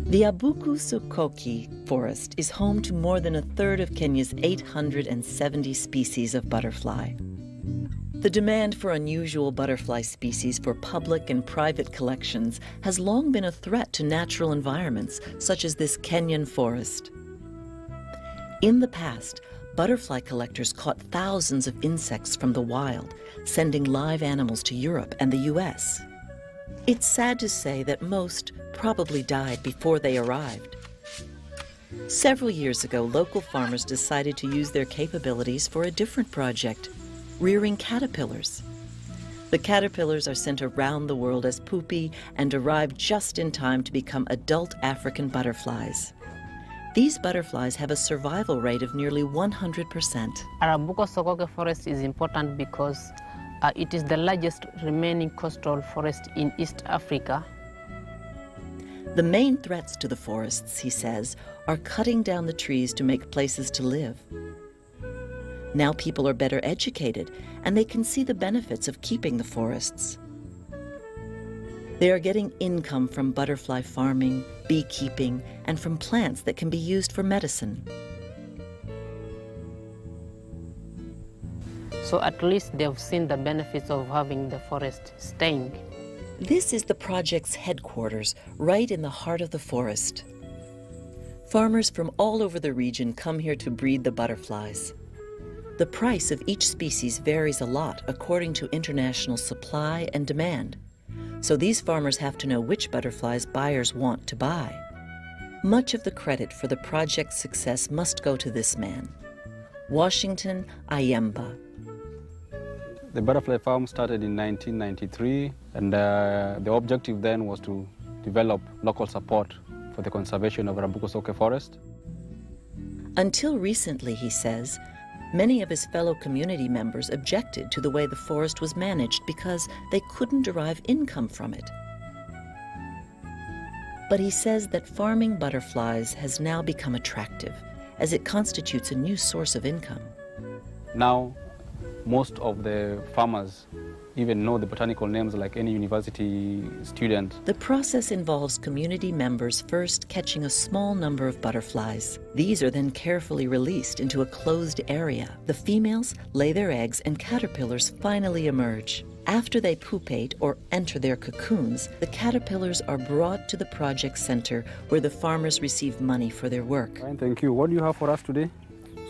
The Abuku Sokoke forest is home to more than a third of Kenya's 870 species of butterfly. The demand for unusual butterfly species for public and private collections has long been a threat to natural environments, such as this Kenyan forest. In the past, butterfly collectors caught thousands of insects from the wild, sending live animals to Europe and the US. It's sad to say that most probably died before they arrived. Several years ago, local farmers decided to use their capabilities for a different project, rearing caterpillars. The caterpillars are sent around the world as pupae and arrive just in time to become adult African butterflies. These butterflies have a survival rate of nearly 100%. Arabuko Sokoke forest is important because it is the largest remaining coastal forest in East Africa. The main threats to the forests, he says, are cutting down the trees to make places to live. Now people are better educated, and they can see the benefits of keeping the forests. They are getting income from butterfly farming, beekeeping, and from plants that can be used for medicine. So at least they've seen the benefits of having the forest staying. This is the project's headquarters, right in the heart of the forest. Farmers from all over the region come here to breed the butterflies. The price of each species varies a lot according to international supply and demand. So these farmers have to know which butterflies buyers want to buy. Much of the credit for the project's success must go to this man, Washington Ayemba. The butterfly farm started in 1993, and the objective then was to develop local support for the conservation of Arabuko Sokoke forest. Until recently, he says, many of his fellow community members objected to the way the forest was managed because they couldn't derive income from it. But he says that farming butterflies has now become attractive, as it constitutes a new source of income. Now, most of the farmers even know the botanical names like any university student. The process involves community members first catching a small number of butterflies. These are then carefully released into a closed area. The females lay their eggs and caterpillars finally emerge. After they pupate or enter their cocoons, the caterpillars are brought to the project center where the farmers receive money for their work. Fine, thank you. What do you have for us today?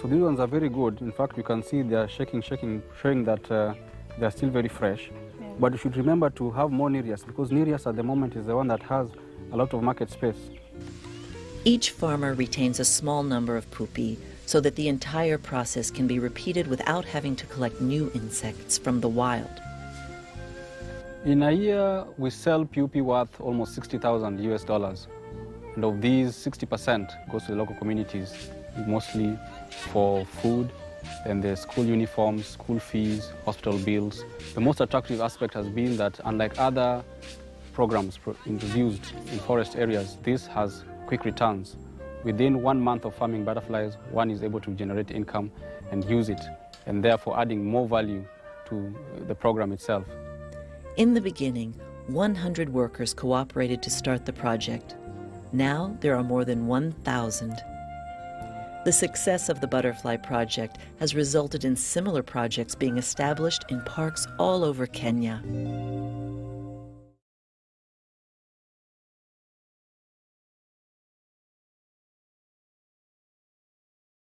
So these ones are very good. In fact, you can see they are shaking, showing that they are still very fresh. Yeah. But you should remember to have more Nereus, because Nereus at the moment is the one that has a lot of market space. Each farmer retains a small number of pupae so that the entire process can be repeated without having to collect new insects from the wild. In a year, we sell pupae worth almost $60,000 US. And of these, 60% goes to the local communities, mostly for food, and the school uniforms, school fees, hospital bills. The most attractive aspect has been that, unlike other programs introduced in forest areas, this has quick returns. Within 1 month of farming butterflies, one is able to generate income and use it, and therefore adding more value to the program itself. In the beginning, 100 workers cooperated to start the project. Now there are more than 1,000. The success of the Butterfly Project has resulted in similar projects being established in parks all over Kenya.